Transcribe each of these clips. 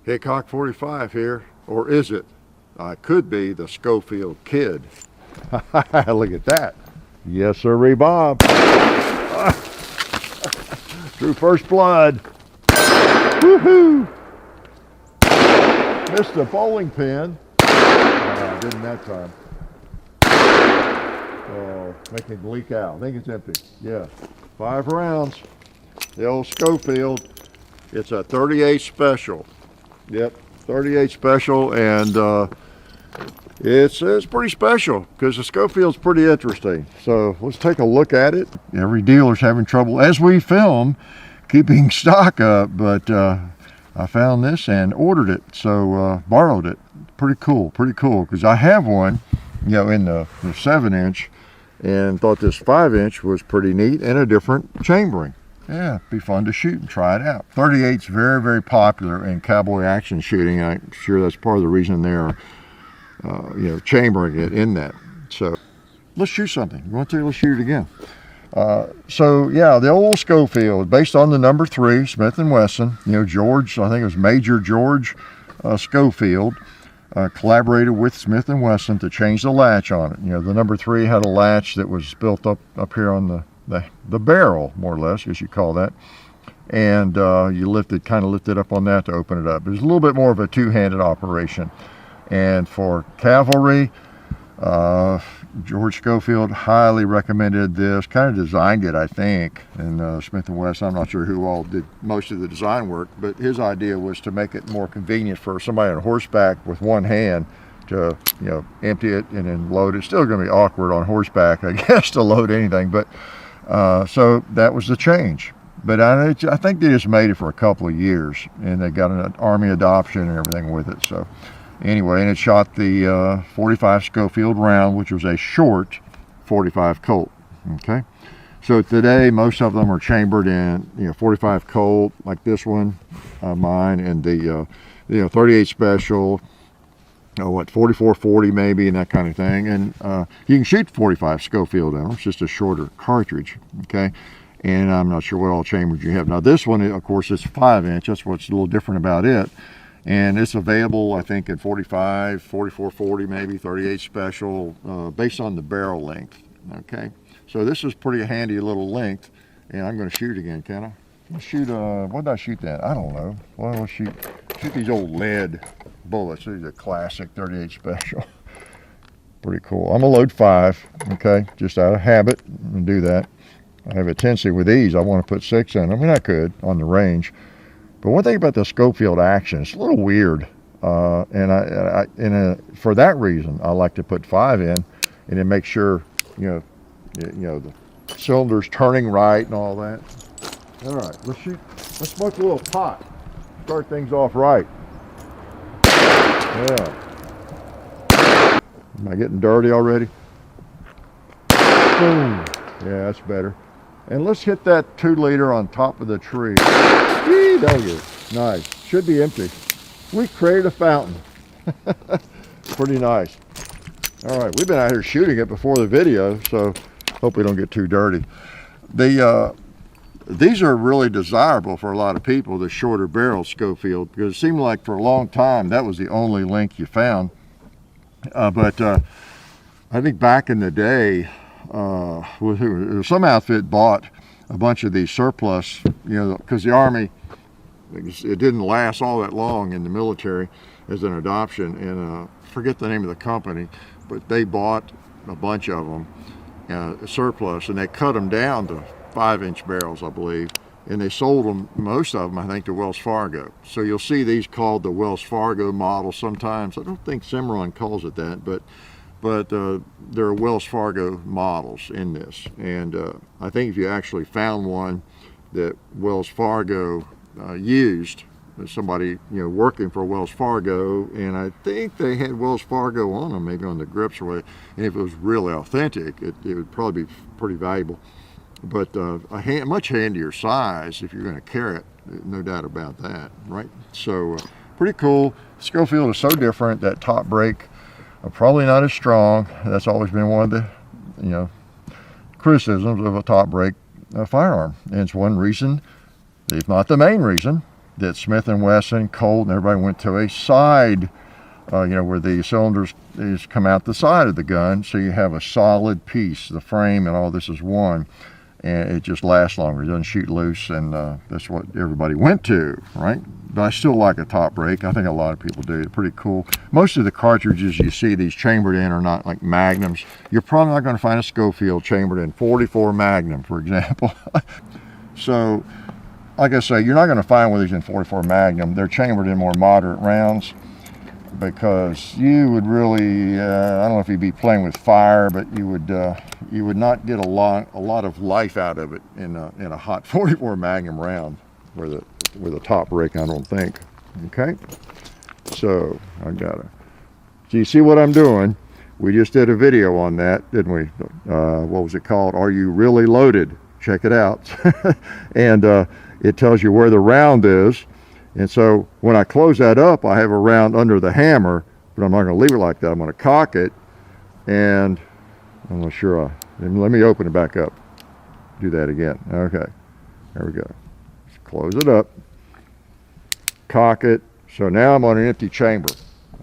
Hickok 45 here, or is it? Could be the Schofield Kid. Look at that. Yes, sir, Bob. Drew first blood. Woohoo! Missed the bowling pin. Didn't that time. Oh, making it leak out. I think it's empty. Yeah, 5 rounds. The old Schofield. It's a 38 special. Yep, 38 special, and it's pretty special because the Schofield's pretty interesting. So let's take a look at it. Every dealer's having trouble as we film keeping stock up, but I found this and ordered it, so borrowed it. Pretty cool because I have one, you know, in the 7-inch, and thought this 5-inch was pretty neat and a different chambering. Yeah, be fun to shoot and try it out. 38's very, very popular in cowboy action shooting. I'm sure that's part of the reason they're, you know, chambering it in that. So let's shoot something. You want to? Let's shoot it again. So yeah, the old Schofield, based on the number 3 Smith & Wesson. You know, George, I think it was Major George Schofield, collaborated with Smith & Wesson to change the latch on it. You know, the number 3 had a latch that was built up here on the barrel, more or less, as you call that, and you kind of lifted up on that to open it up. It was a little bit more of a two-handed operation. And for cavalry, George Schofield highly recommended this, kind of designed it, I think, and Smith & Wesson. I'm not sure who all did most of the design work, but his idea was to make it more convenient for somebody on horseback with one hand to, you know, empty it and then load it. It's still going to be awkward on horseback, I guess, to load anything, but so that was the change. But I think they just made it for a couple of years, and they got an Army adoption and everything with it. So anyway, and it shot the 45 Schofield round, which was a short 45 Colt. Okay, so today most of them are chambered in, you know, 45 Colt, like this one, mine, and the you know, 38 special. Oh, what, 44-40 maybe, and that kind of thing. And you can shoot 45 Schofield in them. It's just a shorter cartridge, okay? And I'm not sure what all chambers you have. Now this one, of course, is 5-inch. That's what's a little different about it. And it's available, I think, in 45, 44-40 maybe, 38 special, based on the barrel length, okay? So this is pretty handy little length. And I'm going to shoot again, can I? Let's shoot, what did I shoot that? I don't know. Well, let's shoot these old lead bullets. These are classic 38 special. Pretty cool. I'm gonna load 5, okay, just out of habit, and do that. I have a tendency with these, I want to put 6 in. I mean, I could on the range, but one thing about the Schofield action, it's a little weird, and for that reason, I like to put 5 in, and then make sure you know the cylinder's turning right and all that. All right, let's shoot. Let's smoke a little pot. Start things off right. Yeah. Am I getting dirty already? Boom. Yeah, that's better. And let's hit that 2-liter on top of the tree. Whee, there you go. Nice. Should be empty. We created a fountain. Pretty nice. All right, we've been out here shooting it before the video, so hope we don't get too dirty. These are really desirable for a lot of people, the shorter barrel Schofield, because it seemed like for a long time that was the only length you found. But I think back in the day, some outfit bought a bunch of these surplus, you know, because the Army, it didn't last all that long in the military as an adoption, and forget the name of the company, but they bought a bunch of them, surplus, and they cut them down to 5-inch barrels, I believe, and they sold them, most of them, I think, to Wells Fargo. So you'll see these called the Wells Fargo model sometimes. I don't think Cimarron calls it that, but there are Wells Fargo models in this. And I think if you actually found one that Wells Fargo used, somebody, you know, working for Wells Fargo, and I think they had Wells Fargo on them, maybe on the grips or whatever, and if it was really authentic, it would probably be pretty valuable. But a much handier size if you're going to carry it, no doubt about that, right? So pretty cool. Schofield is so different. That top brake, probably not as strong. That's always been one of the, you know, criticisms of a top brake firearm. And it's one reason, if not the main reason, that Smith & Wesson, Colt, and everybody went to a side, you know, where the cylinders come out the side of the gun, so you have a solid piece. The frame and all this is one, and it just lasts longer. It doesn't shoot loose, and that's what everybody went to, right? But I still like a top break. I think a lot of people do. They're pretty cool. Most of the cartridges you see these chambered in are not like magnums. You're probably not going to find a Schofield chambered in 44 Magnum, for example. So, like I say, you're not going to find one of these in 44 Magnum. They're chambered in more moderate rounds, because you would really, I don't know if you'd be playing with fire, but you would not get a lot of life out of it in a hot 44 Magnum round with a top break, I don't think. Okay, so I got so you see what I'm doing? We just did a video on that, didn't we? What was it called? Are You Really Loaded? Check it out. And it tells you where the round is. And so when I close that up, I have a round under the hammer, but I'm not going to leave it like that. I'm going to cock it, and I'm not sure. Let me open it back up. Do that again. Okay, there we go. Let's close it up, cock it. So now I'm on an empty chamber.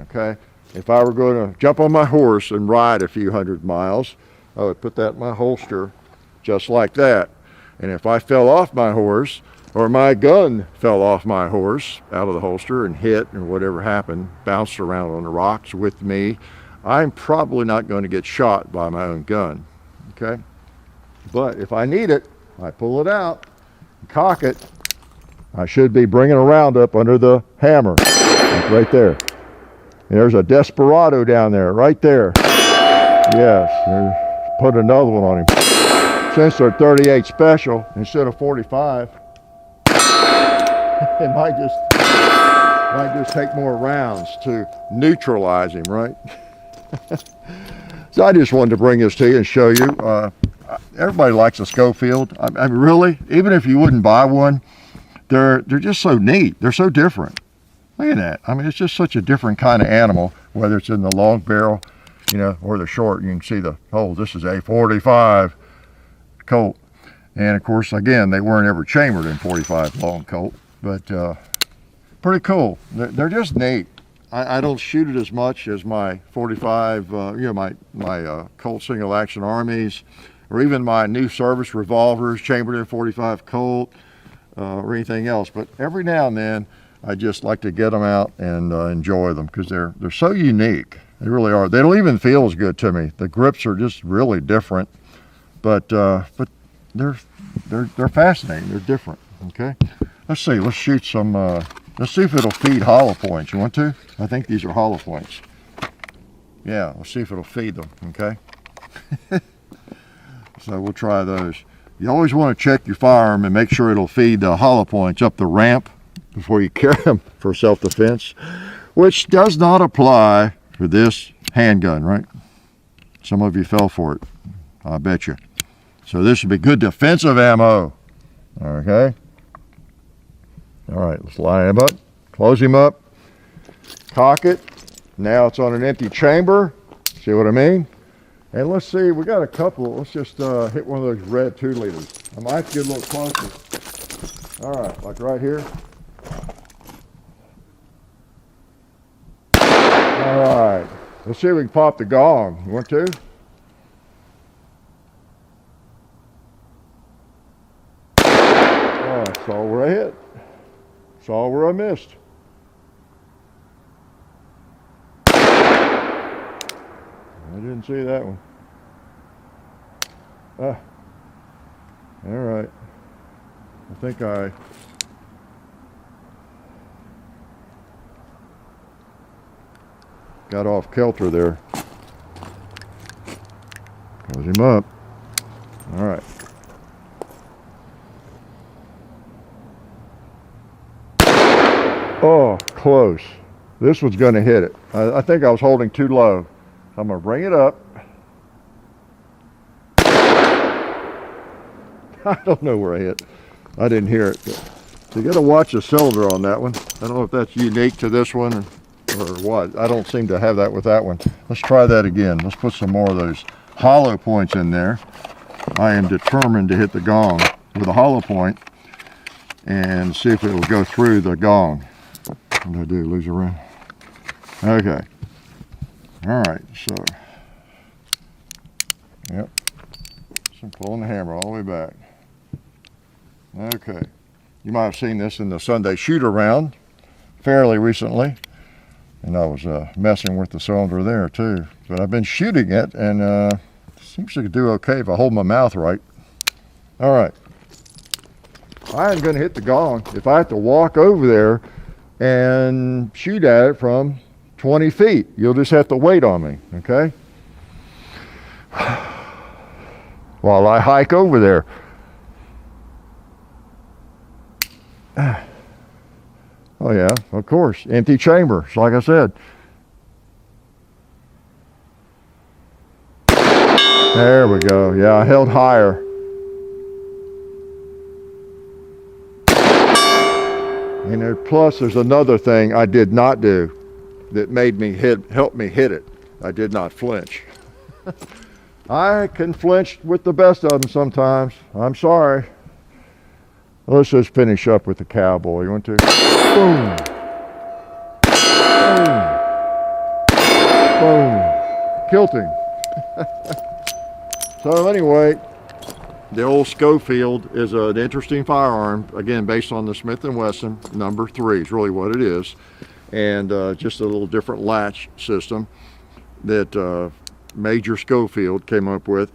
Okay, if I were going to jump on my horse and ride a few hundred miles, I would put that in my holster just like that. And if I fell off my horse, or my gun fell off my horse out of the holster and hit, or whatever happened, bounced around on the rocks with me, I'm probably not going to get shot by my own gun, okay? But if I need it, I pull it out, cock it. I should be bringing a round up under the hammer, like right there. And there's a Desperado down there, right there. Yes, put another one on him. Since they're 38 special instead of 45, it might just take more rounds to neutralize him, right? So I just wanted to bring this to you and show you. Everybody likes a Schofield. I mean, really, even if you wouldn't buy one, they're just so neat. They're so different. Look at that. I mean, it's just such a different kind of animal, whether it's in the long barrel, you know, or the short. You can see the, oh, this is a 45 Colt. And of course, again, they weren't ever chambered in 45 long Colt, but pretty cool. They're just neat. I don't shoot it as much as my 45, you know, my Colt single action Armies, or even my new service revolvers chambered in 45 Colt, or anything else. But every now and then, I just like to get them out and enjoy them, because they're so unique. They really are. They don't even feel as good to me. The grips are just really different, but they're fascinating. They're different. Okay, let's see. Let's shoot some. Let's see if it'll feed hollow points. You want to? I think these are hollow points. Yeah, let's see if it'll feed them. Okay. So we'll try those. You always want to check your firearm and make sure it'll feed the hollow points up the ramp before you carry them for self-defense, which does not apply for this handgun, right? Some of you fell for it, I bet you. So this would be good defensive ammo. Okay. All right, let's line him up, close him up, cock it. Now it's on an empty chamber. See what I mean? And let's see, we got a couple. Let's just hit one of those red 2 liters. I might have to get a little closer. All right, like right here. All right, let's see if we can pop the gong. You want to? Oh, I saw where I hit. Saw where I missed. I didn't see that one. All right. I think I got off kilter there. Close him up. All right. Oh, close. This one's going to hit it. I think I was holding too low. I'm going to bring it up. I don't know where I hit. I didn't hear it. So you got to watch the cylinder on that one. I don't know if that's unique to this one or what. I don't seem to have that with that one. Let's try that again. Let's put some more of those hollow points in there. I am determined to hit the gong with a hollow point. and see if it will go through the gong. What do I do, lose a ring? Okay. All right, so, yep. So I'm pulling the hammer all the way back. Okay. You might have seen this in the Sunday shoot around fairly recently. And I was messing with the cylinder there too. But I've been shooting it, and it seems to do okay if I hold my mouth right. All right. I am going to hit the gong if I have to walk over there and shoot at it from 20 feet. You'll just have to wait on me, okay? While I hike over there. Oh yeah, of course. Empty chamber, like I said. There we go. Yeah, I held higher. And plus there's another thing I did not do that made me help me hit it. I did not flinch. I can flinch with the best of them sometimes. I'm sorry. Let's just finish up with the cowboy. You want to? Boom. Boom. Boom. Kilting. So anyway, the old Schofield is an interesting firearm. Again, based on the Smith & Wesson number 3 is really what it is. And just a little different latch system that Major Schofield came up with.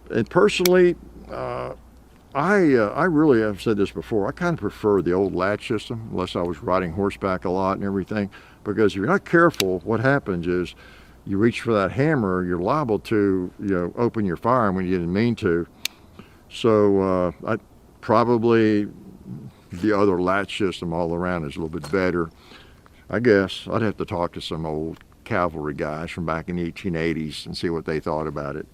And personally, I really have said this before, I kind of prefer the old latch system, unless I was riding horseback a lot and everything, because if you're not careful, what happens is you reach for that hammer, you're liable to, open your firearm when you didn't mean to. So I probably the other latch system all around is a little bit better. I guess I'd have to talk to some old cavalry guys from back in the 1880s and see what they thought about it.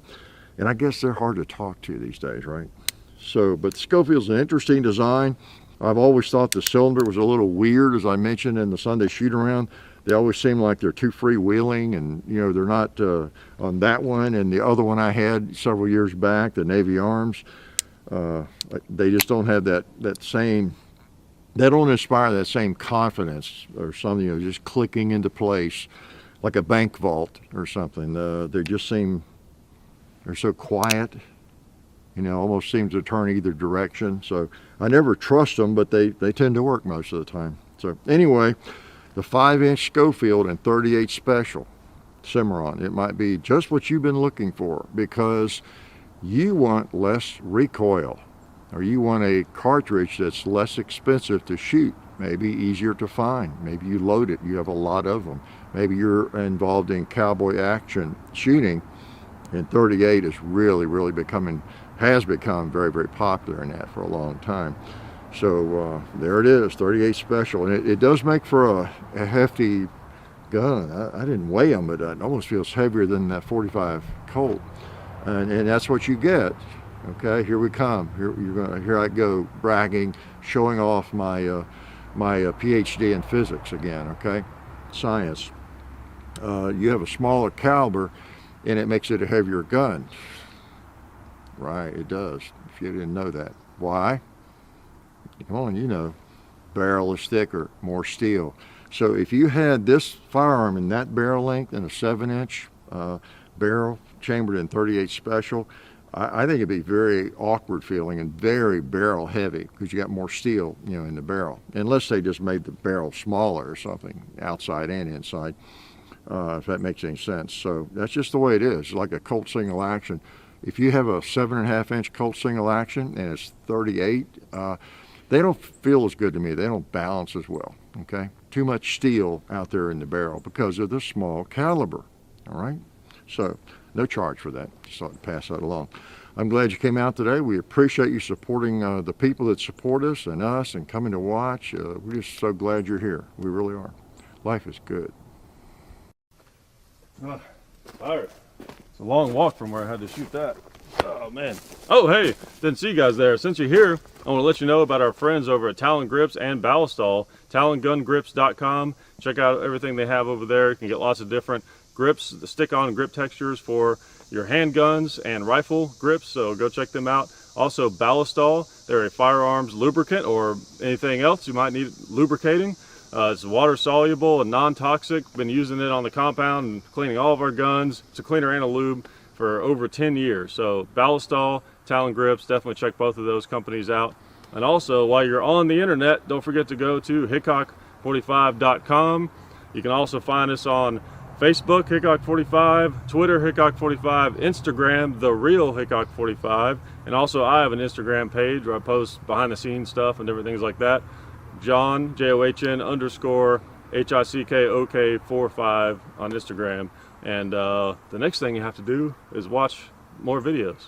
And I guess they're hard to talk to these days, right? So, but Schofield's an interesting design. I've always thought the cylinder was a little weird, as I mentioned in the Sunday shoot around. They always seem like they're too freewheeling, and they're not on that one. And the other one I had several years back, the Navy Arms, they just don't have that same. They don't inspire that same confidence or something, just clicking into place like a bank vault or something. They just seem, they're so quiet. Almost seems to turn either direction. So I never trust them, but they tend to work most of the time. So anyway, the 5-inch Schofield and 38 Special Cimarron, it might be just what you've been looking for, because you want less recoil, or you want a cartridge that's less expensive to shoot, maybe easier to find. Maybe you load it, you have a lot of them. Maybe you're involved in cowboy action shooting, and 38 is really has become very, very popular in that for a long time. So there it is, 38 Special. And it does make for a hefty gun. I didn't weigh them, but it almost feels heavier than that 45 Colt. And that's what you get. Okay, here we come. Here I go, bragging, showing off my my PhD in physics again, okay? Science. You have a smaller caliber, and it makes it a heavier gun. Right, it does, if you didn't know that. Why? Come on, barrel is thicker, more steel. So if you had this firearm in that barrel length and a 7-inch barrel chambered in 38 Special, I think it'd be very awkward feeling and very barrel heavy, because you got more steel, in the barrel. Unless they just made the barrel smaller or something, outside and inside, if that makes any sense. So that's just the way it is, like a Colt single action. If you have a 7.5-inch Colt single action and it's 38, they don't feel as good to me. They don't balance as well, okay? Too much steel out there in the barrel because of the small caliber, all right? So no charge for that, just thought I'd pass that along. I'm glad you came out today. We appreciate you supporting the people that support us and coming to watch. We're just so glad you're here. We really are. Life is good. Alright. It's a long walk from where I had to shoot that. Oh man. Oh hey, didn't see you guys there. Since you're here, I want to let you know about our friends over at Talon Grips and Ballistol, talongungrips.com. Check out everything they have over there. You can get lots of different grips, the stick-on grip textures for your handguns and rifle grips, so go check them out. Also, Ballistol, they're a firearms lubricant or anything else you might need lubricating. It's water soluble and non-toxic. Been using it on the compound and cleaning all of our guns. It's a cleaner and a lube for over 10 years. So Ballistol, Talon Grips, definitely check both of those companies out. And also, while you're on the internet, don't forget to go to hickok45.com. You can also find us on Facebook, Hickok45, Twitter, Hickok45, Instagram, The Real Hickok45, and also I have an Instagram page where I post behind the scenes stuff and different things like that. John, John _ HICKOK45 on Instagram. And the next thing you have to do is watch more videos.